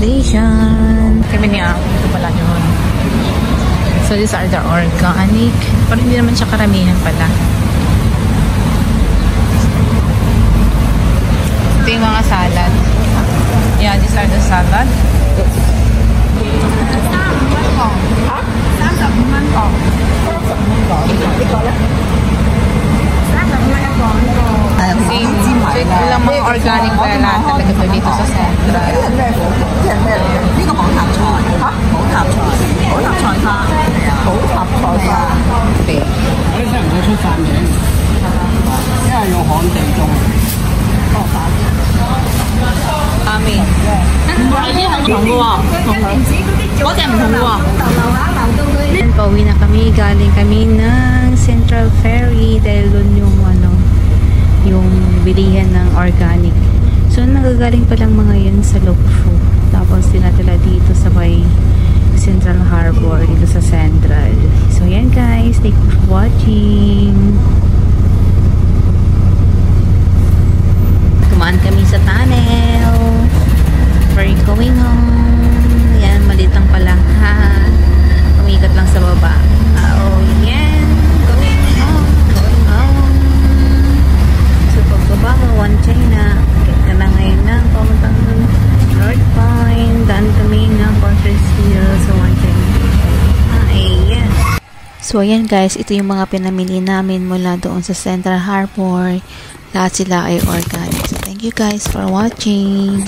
station. Kami niya, ito pala yun. So these are the organic. Pero hindi naman siya karamihan pala. Ito yung mga salad. Yeah, these are the salad. Ito lang mga organic na lahat talaga po dito sa Central. Amin. Pauwi na kami. Galing kami ng Central Ferry dahil doon yung yung bilihan ng organic. So nagagaling pa lang mga yun sa Lukfu. Tapos dinatala dito sa may Central Harbor dito sa Central. So yan guys, thank you for watching. Tumaan kami sa tunnel. We're going home. Yan, malitang pala. Umikat lang sa baba. Oh, yan. Going home. Going home. So, pagbaba mo, One China. Kaya ka na ngayon na. Pamuntang North Point. Daan kami ng Fortress Hill. So, One China. Ayan. So, ayan guys. Ito yung mga pinamili namin mula doon sa Central Harbor. Lahat sila ay organic. So, thank you guys for watching.